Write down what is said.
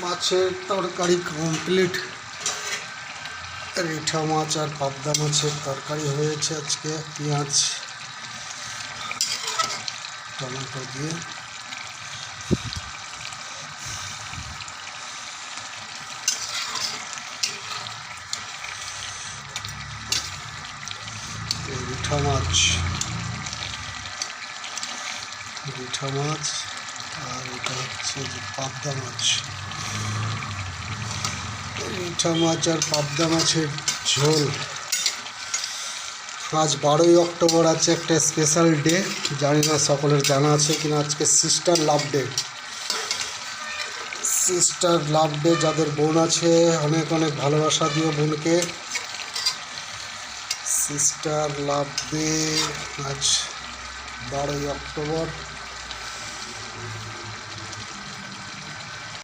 মাছের তরকারি কমপ্লিট। রিঠা মাছ আর পাবদা মাছের তরকারি হয়েছে আজকে পেঁয়াজ টমেটো দিয়ে। রিঠা মাছ আর এটা হচ্ছে যে পাবদা মাছ। রিঠা মাছ আর পাবদা মাছের ঝোল। আজ 12ই অক্টোবর আছে একটা স্পেশাল ডে, জানি না সকলের জানা আছে কিনা। আজকে সিস্টার লাভ ডে। যাদের বোন আছে অনেক অনেক ভালোবাসা দিও বোনকে। সিস্টার লাভ ডে আজ 12ই অক্টোবর।